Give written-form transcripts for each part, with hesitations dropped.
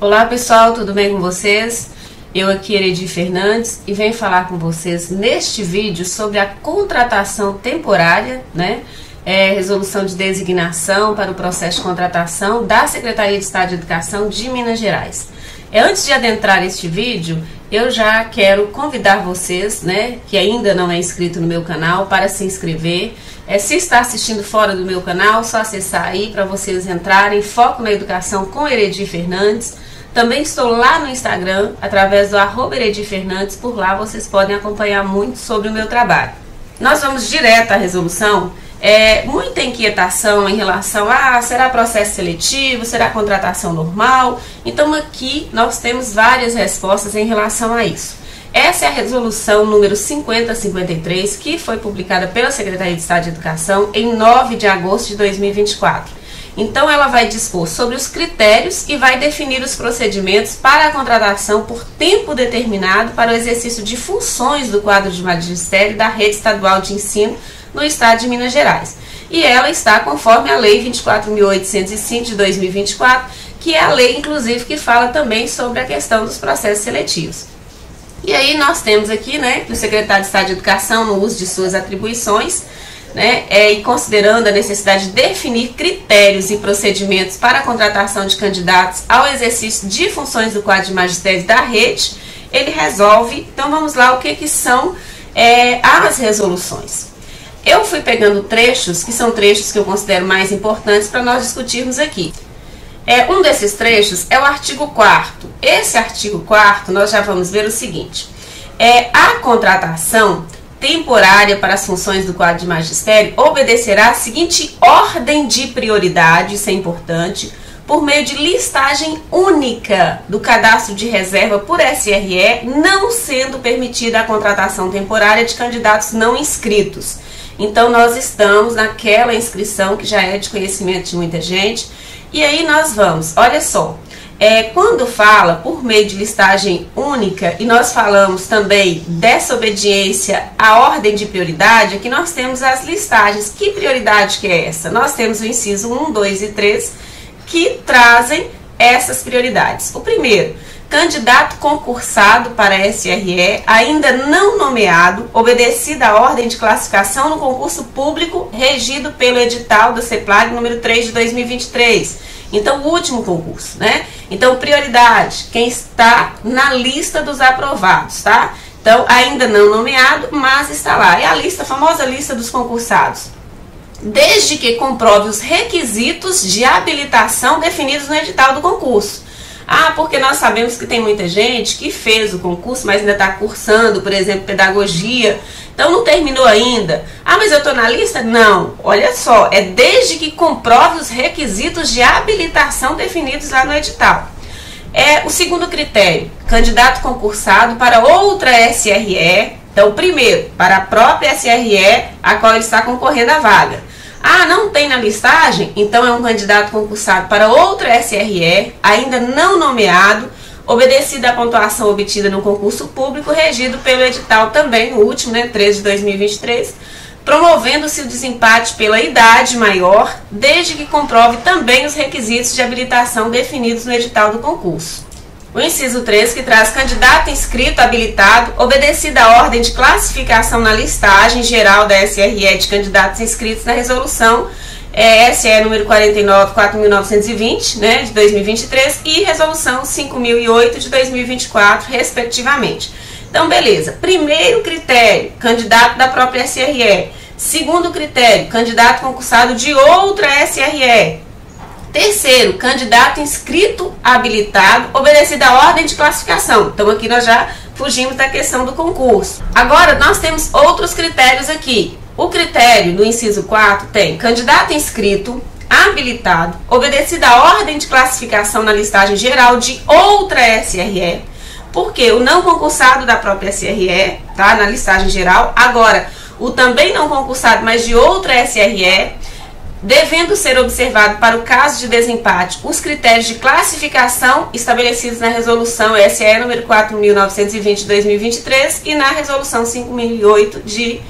Olá pessoal, tudo bem com vocês? Eu aqui, Eredi Fernandes, e venho falar com vocês neste vídeo sobre a contratação temporária, resolução de designação para o processo de contratação da Secretaria de Estado de Educação de Minas Gerais. Antes de adentrar este vídeo, eu já quero convidar vocês, que ainda não é inscrito no meu canal, para se inscrever. Se está assistindo fora do meu canal, só acessar aí para vocês entrarem. Foco na Educação com Eredi Fernandes. Também estou lá no Instagram, através do @ErediFernandes. Por lá vocês podem acompanhar muito sobre o meu trabalho. Nós vamos direto à resolução. Muita inquietação em relação a será processo seletivo, será contratação normal. Então aqui nós temos várias respostas em relação a isso. Essa é a resolução número 5053, que foi publicada pela Secretaria de Estado de Educação em 9 de agosto de 2024. Então ela vai dispor sobre os critérios e vai definir os procedimentos para a contratação por tempo determinado para o exercício de funções do quadro de magistério da rede estadual de ensino no estado de Minas Gerais. E ela está conforme a Lei 24.805 de 2024, que é a lei, inclusive, que fala também sobre a questão dos processos seletivos. E aí nós temos aqui, que o secretário de Estado de Educação, no uso de suas atribuições, e considerando a necessidade de definir critérios e procedimentos para a contratação de candidatos ao exercício de funções do quadro de magistério da rede, ele resolve. Então vamos lá, o que são as resoluções. Eu fui pegando trechos, que são trechos que eu considero mais importantes para nós discutirmos aqui. Um desses trechos é o artigo 4º. Esse artigo 4º, nós já vamos ver o seguinte. A contratação temporária para as funções do quadro de magistério obedecerá a seguinte ordem de prioridade, isso é importante, por meio de listagem única do cadastro de reserva por SRE, não sendo permitida a contratação temporária de candidatos não inscritos. Então nós estamos naquela inscrição que já é de conhecimento de muita gente. E aí nós vamos, olha só, quando fala por meio de listagem única, e nós falamos também dessa obediência à ordem de prioridade, aqui nós temos as listagens. Que prioridade que é essa? Nós temos o inciso 1, 2 e 3 que trazem essas prioridades. O primeiro, candidato concursado para SRE, ainda não nomeado, obedecida a ordem de classificação no concurso público regido pelo edital do CEPLAG número 3 de 2023. Então, o último concurso, Então, prioridade, quem está na lista dos aprovados, tá? Então, ainda não nomeado, mas está lá. É a famosa lista dos concursados. Desde que comprove os requisitos de habilitação definidos no edital do concurso. Porque nós sabemos que tem muita gente que fez o concurso, mas ainda está cursando, por exemplo, pedagogia. Então não terminou ainda. Mas eu estou na lista? Não. Olha só, desde que comprove os requisitos de habilitação definidos lá no edital. O segundo critério, candidato concursado para outra SRE. Então, primeiro, para a própria SRE, a qual ele está concorrendo à vaga. Não tem na listagem? Então é um candidato concursado para outra SRE, ainda não nomeado, obedecida a pontuação obtida no concurso público, regido pelo edital também, o último, 13 de 2023, promovendo-se o desempate pela idade maior, desde que comprove também os requisitos de habilitação definidos no edital do concurso. O inciso 3, que traz candidato inscrito habilitado, obedecida a ordem de classificação na listagem geral da SRE de candidatos inscritos na resolução SE número 49.4920, de 2023, e resolução 5.008 de 2024, respectivamente. Então, beleza. Primeiro critério, candidato da própria SRE. Segundo critério, candidato concursado de outra SRE. Terceiro, candidato inscrito habilitado, obedecida a ordem de classificação. Então aqui nós já fugimos da questão do concurso. Agora nós temos outros critérios aqui. O critério do inciso 4 tem candidato inscrito habilitado, obedecida a ordem de classificação na listagem geral de outra SRE. Porque o não concursado da própria SRE, tá, na listagem geral. Agora, o também não concursado, mas de outra SRE, devendo ser observado para o caso de desempate os critérios de classificação estabelecidos na resolução SE número 4.920 de 2023 e na resolução 5.008 de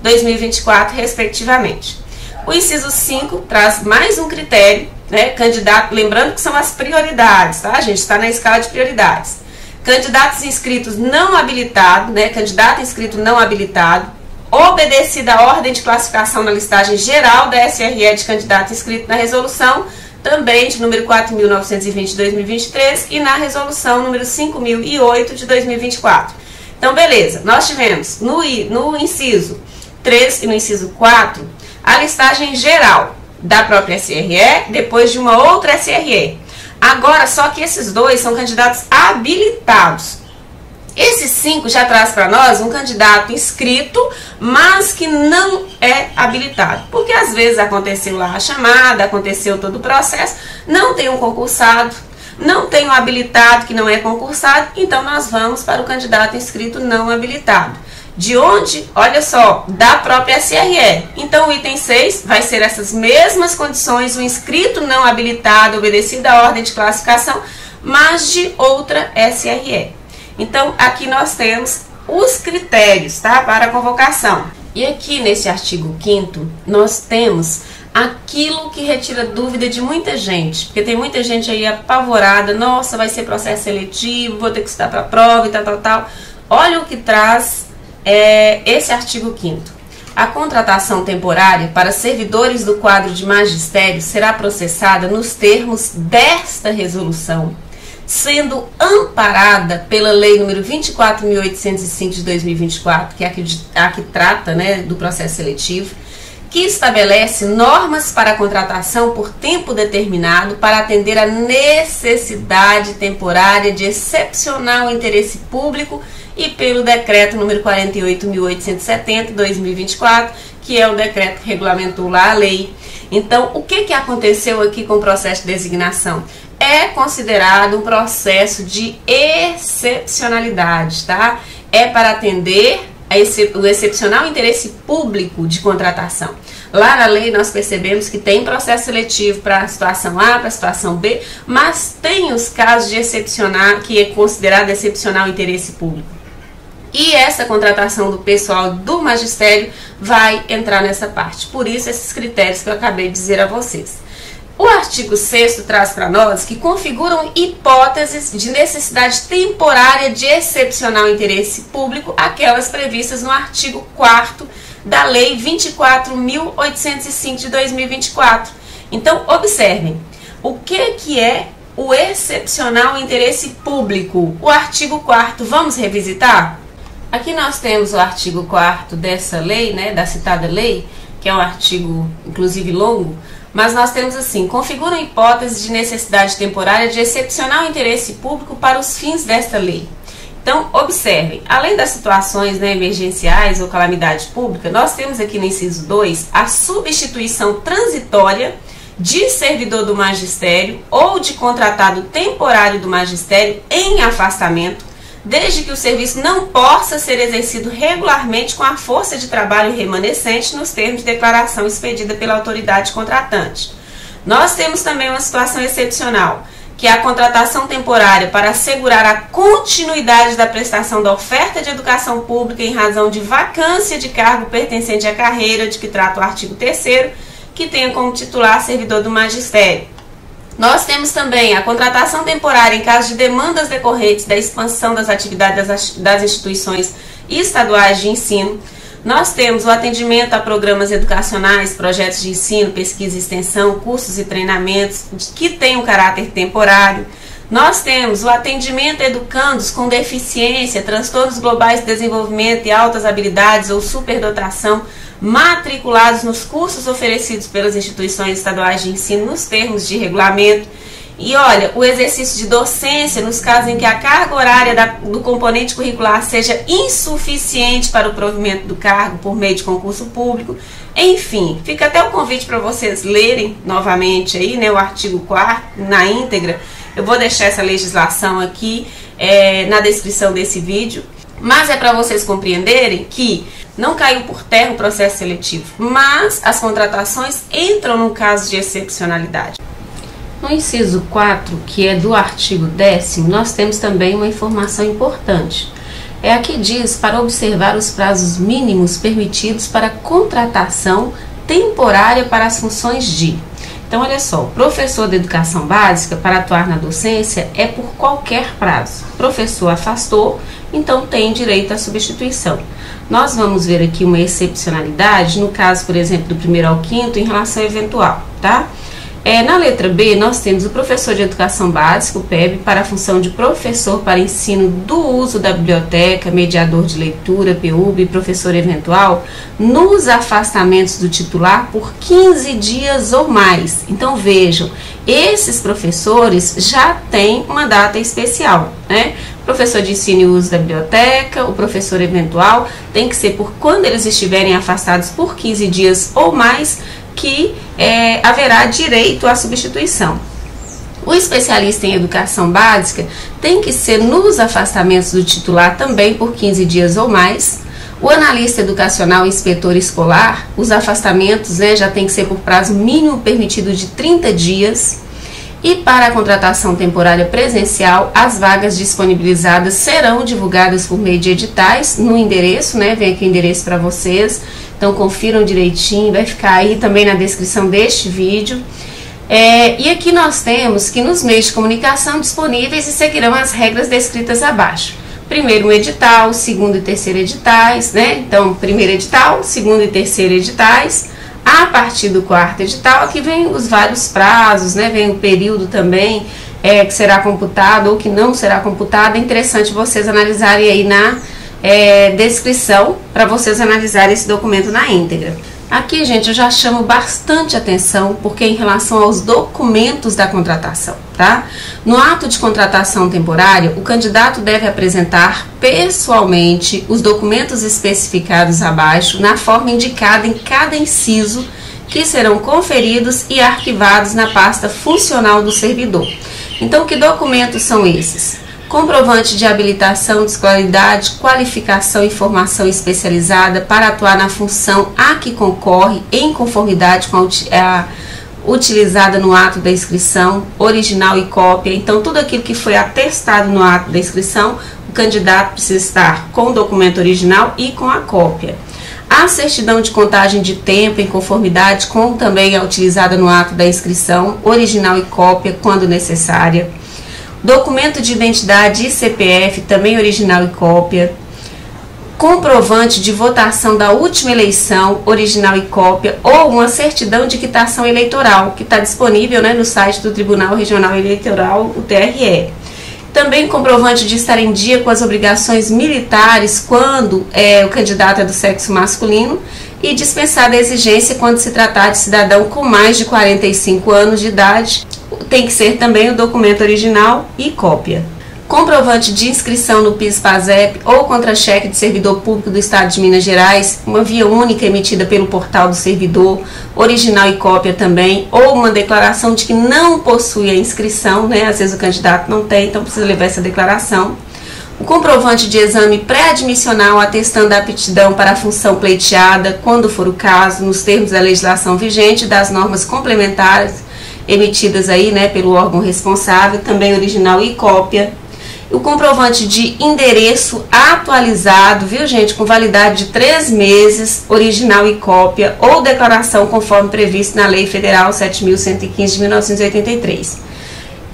2024, respectivamente. O inciso 5 traz mais um critério, né? Candidato, lembrando que são as prioridades, tá? A gente está na escala de prioridades. Candidatos inscritos não habilitados, né? Candidato inscrito não habilitado, obedecida a ordem de classificação na listagem geral da SRE de candidato inscrito na resolução, também de número 4.920 de 2023 e na resolução número 5.008 de 2024. Então, beleza, nós tivemos no inciso 3 e no inciso 4 a listagem geral da própria SRE, depois de uma outra SRE. Agora, só que esses dois são candidatos habilitados. Esses 5 já traz para nós um candidato inscrito, mas que não é habilitado. Porque às vezes aconteceu lá a chamada, aconteceu todo o processo, não tem um concursado, não tem um habilitado que não é concursado, então nós vamos para o candidato inscrito não habilitado. De onde? Olha só, da própria SRE. Então o item 6 vai ser essas mesmas condições, o inscrito não habilitado, obedecido à ordem de classificação, mas de outra SRE. Então, aqui nós temos os critérios, tá, para a convocação. E aqui nesse artigo 5º, nós temos aquilo que retira dúvida de muita gente, porque tem muita gente aí apavorada, nossa, vai ser processo seletivo, vou ter que estudar para a prova e tal. Olha o que traz esse artigo 5º. A contratação temporária para servidores do quadro de magistério será processada nos termos desta resolução, sendo amparada pela Lei número 24.805 de 2024, que é a que trata, né, do processo seletivo, que estabelece normas para a contratação por tempo determinado para atender a necessidade temporária de excepcional interesse público e pelo decreto número 48.870 de 2024, que é o decreto que regulamentou lá a lei. Então, o que aconteceu aqui com o processo de designação? É considerado um processo de excepcionalidade, tá? É para atender o excepcional interesse público de contratação. Lá na lei nós percebemos que tem processo seletivo para a situação A, para a situação B, mas tem os casos de excepcional, que é considerado excepcional interesse público. E essa contratação do pessoal do magistério vai entrar nessa parte. Por isso, esses critérios que eu acabei de dizer a vocês. O artigo 6º traz para nós que configuram hipóteses de necessidade temporária de excepcional interesse público, aquelas previstas no artigo 4º da Lei 24.805 de 2024. Então, observem, o que é o excepcional interesse público? O artigo 4º, vamos revisitar? Aqui nós temos o artigo 4º dessa lei, né, da citada lei, que é um artigo, inclusive, longo, mas nós temos assim: configuram hipóteses de necessidade temporária de excepcional interesse público para os fins desta lei. Então, observem, além das situações, né, emergenciais ou calamidade pública, nós temos aqui no inciso 2 a substituição transitória de servidor do magistério ou de contratado temporário do magistério em afastamento, desde que o serviço não possa ser exercido regularmente com a força de trabalho remanescente nos termos de declaração expedida pela autoridade contratante. Nós temos também uma situação excepcional, que é a contratação temporária para assegurar a continuidade da prestação da oferta de educação pública em razão de vacância de cargo pertencente à carreira de que trata o artigo 3º, que tenha como titular servidor do magistério. Nós temos também a contratação temporária em caso de demandas decorrentes da expansão das atividades das instituições estaduais de ensino. Nós temos o atendimento a programas educacionais, projetos de ensino, pesquisa e extensão, cursos e treinamentos que têm um caráter temporário. Nós temos o atendimento a educandos com deficiência, transtornos globais de desenvolvimento e altas habilidades ou superdotação, matriculados nos cursos oferecidos pelas instituições estaduais de ensino nos termos de regulamento. E olha, o exercício de docência nos casos em que a carga horária do componente curricular seja insuficiente para o provimento do cargo por meio de concurso público. Enfim, fica até o convite para vocês lerem novamente aí, né, o artigo 4º na íntegra. Eu vou deixar essa legislação aqui na descrição desse vídeo, mas é para vocês compreenderem que não caiu por terra o processo seletivo, mas as contratações entram no caso de excepcionalidade. No inciso 4, que é do artigo 10º, nós temos também uma informação importante. Aqui diz para observar os prazos mínimos permitidos para contratação temporária para as funções de. Então, olha só, professor de educação básica, para atuar na docência, é por qualquer prazo. O professor afastou, então tem direito à substituição. Nós vamos ver aqui uma excepcionalidade, no caso, por exemplo, do 1º ao 5º, em relação ao eventual, tá? Na letra B, nós temos o professor de educação básica, o PEB, para a função de professor para ensino do uso da biblioteca, mediador de leitura, PUB e professor eventual, nos afastamentos do titular por 15 dias ou mais. Então, vejam, esses professores já têm uma data especial, né? Professor de ensino e uso da biblioteca, o professor eventual, tem que ser por quando eles estiverem afastados por 15 dias ou mais, que haverá direito à substituição. O especialista em educação básica tem que ser nos afastamentos do titular também por 15 dias ou mais. O analista educacional e inspetor escolar, os afastamentos já tem que ser por prazo mínimo permitido de 30 dias. E para a contratação temporária presencial, as vagas disponibilizadas serão divulgadas por meio de editais no endereço, vem aqui o endereço para vocês, então confiram direitinho, vai ficar aí também na descrição deste vídeo. E aqui nós temos que nos meios de comunicação disponíveis e seguirão as regras descritas abaixo. Primeiro um edital, segundo e terceiro editais, Então, primeiro edital, segundo e terceiro editais. A partir do 4º edital, aqui vem os vários prazos, vem o período também que será computado ou que não será computado. É interessante vocês analisarem aí na descrição, para vocês analisarem esse documento na íntegra. Aqui, gente, eu já chamo bastante atenção, porque em relação aos documentos da contratação, tá? No ato de contratação temporária, o candidato deve apresentar pessoalmente os documentos especificados abaixo, na forma indicada em cada inciso, que serão conferidos e arquivados na pasta funcional do servidor. Então, que documentos são esses? Comprovante de habilitação de escolaridade, qualificação e formação especializada para atuar na função a que concorre em conformidade com a utilizada no ato da inscrição, original e cópia. Então, tudo aquilo que foi atestado no ato da inscrição, o candidato precisa estar com o documento original e com a cópia. A certidão de contagem de tempo em conformidade com também a utilizada no ato da inscrição, original e cópia, quando necessária. Documento de identidade e CPF, também original e cópia. Comprovante de votação da última eleição, original e cópia, ou uma certidão de quitação eleitoral, que está disponível no site do Tribunal Regional Eleitoral, o TRE. Também comprovante de estar em dia com as obrigações militares quando o candidato é do sexo masculino, e dispensada a exigência quando se tratar de cidadão com mais de 45 anos de idade. Tem que ser também o documento original e cópia. Comprovante de inscrição no PIS/PASEP ou contra-cheque de servidor público do Estado de Minas Gerais, uma via única emitida pelo portal do servidor, original e cópia também, ou uma declaração de que não possui a inscrição, às vezes o candidato não tem, então precisa levar essa declaração. O comprovante de exame pré-admissional atestando a aptidão para a função pleiteada, quando for o caso, nos termos da legislação vigente e das normas complementares emitidas aí, pelo órgão responsável, também original e cópia. O comprovante de endereço atualizado, viu, gente, com validade de 3 meses, original e cópia, ou declaração conforme previsto na Lei Federal 7.115 de 1983.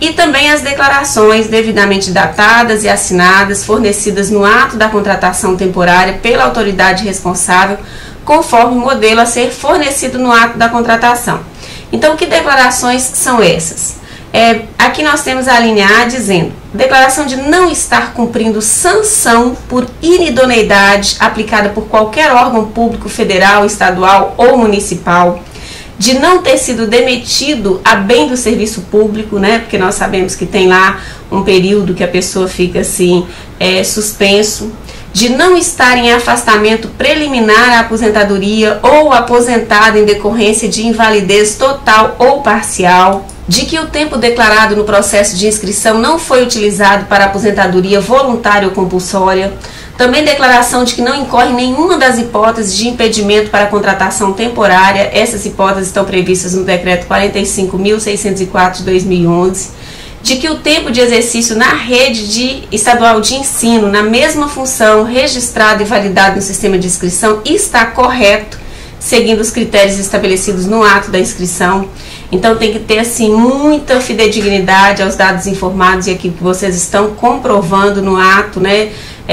E também as declarações devidamente datadas e assinadas, fornecidas no ato da contratação temporária pela autoridade responsável, conforme o modelo a ser fornecido no ato da contratação. Então, que declarações são essas? Aqui nós temos a linha A dizendo: declaração de não estar cumprindo sanção por inidoneidade aplicada por qualquer órgão público federal, estadual ou municipal, de não ter sido demitido a bem do serviço público, porque nós sabemos que tem lá um período que a pessoa fica assim, suspenso, de não estar em afastamento preliminar à aposentadoria ou aposentado em decorrência de invalidez total ou parcial, de que o tempo declarado no processo de inscrição não foi utilizado para aposentadoria voluntária ou compulsória. Também declaração de que não incorre nenhuma das hipóteses de impedimento para contratação temporária. Essas hipóteses estão previstas no Decreto 45.604 de 2011. De que o tempo de exercício na rede estadual de ensino, na mesma função, registrado e validado no sistema de inscrição, está correto, seguindo os critérios estabelecidos no ato da inscrição. Então tem que ter assim muita fidedignidade aos dados informados e aquilo que vocês estão comprovando no ato, né,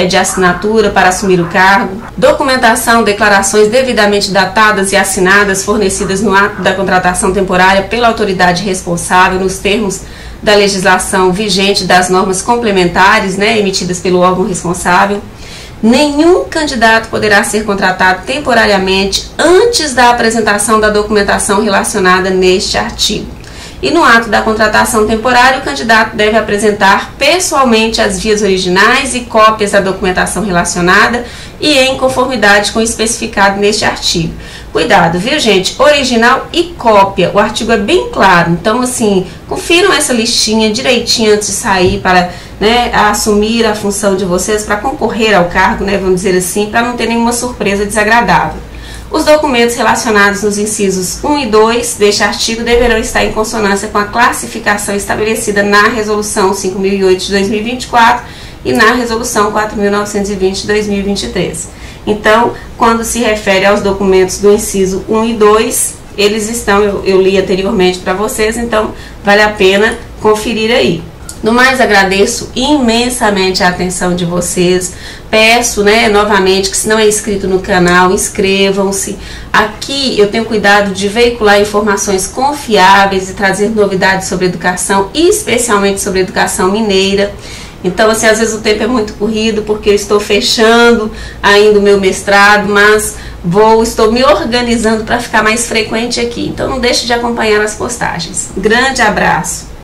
de assinatura para assumir o cargo. Documentação, declarações devidamente datadas e assinadas fornecidas no ato da contratação temporária pela autoridade responsável nos termos da legislação vigente, das normas complementares, né, emitidas pelo órgão responsável. Nenhum candidato poderá ser contratado temporariamente antes da apresentação da documentação relacionada neste artigo. E no ato da contratação temporária, o candidato deve apresentar pessoalmente as vias originais e cópias da documentação relacionada e em conformidade com o especificado neste artigo. Cuidado, viu, gente? Original e cópia. O artigo é bem claro. Então, assim, confiram essa listinha direitinho antes de sair para, né, assumir a função de vocês, para concorrer ao cargo, né, vamos dizer assim, para não ter nenhuma surpresa desagradável. Os documentos relacionados nos incisos 1 e 2 deste artigo deverão estar em consonância com a classificação estabelecida na Resolução 5.008 de 2024 e na Resolução 4.920 de 2023. Então, quando se refere aos documentos do inciso 1 e 2, eles estão, eu li anteriormente para vocês, então vale a pena conferir aí. No mais, agradeço imensamente a atenção de vocês. Peço, né, novamente, que se não é inscrito no canal, inscrevam-se. Aqui eu tenho cuidado de veicular informações confiáveis e trazer novidades sobre educação, especialmente sobre educação mineira. Então, assim, às vezes o tempo é muito corrido porque eu estou fechando ainda o meu mestrado, mas estou me organizando para ficar mais frequente aqui. Então, não deixe de acompanhar as postagens. Grande abraço!